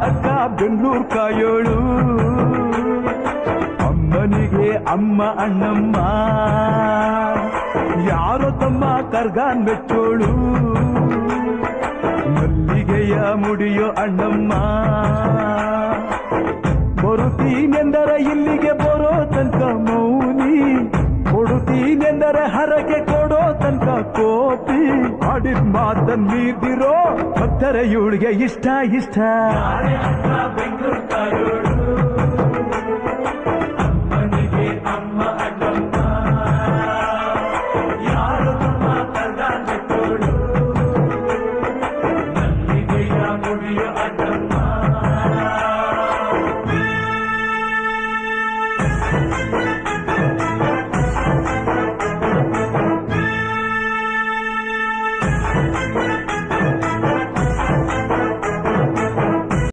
ಅಕ್ಕ ಬೆಂಗಳೂರು ಕಾಯೋಳು ಅಮ್ಮನಿಗೆ ಅಮ್ಮ ಅಣ್ಣಮ್ಮ ಯಾರೋ ತಮ್ಮ ಕರ್ಗಾನ್ ಮೆಚ್ಚೋಳು ಮಲ್ಲಿಗೆಯ ಮುಡಿಯೋ ಅಣ್ಣಮ್ಮ ಬರುತ್ತೀನೆಂದರೆ ಇಲ್ಲಿಗೆ ಬರೋ ತನಕ ಮೌನಿ ಕೊಡುತ್ತೀನೆಂದರೆ ಹರಕೆ ಕೊಡೋ ತನಕ ಕೋಪಿ ಆಡಿದ ಮಾತನ್ ಮೀದಿರೋ ಭಕ್ತರ ಇವಳಿಗೆ ಇಷ್ಟ ಇಷ್ಟ ಬೆಂಗಳೂರು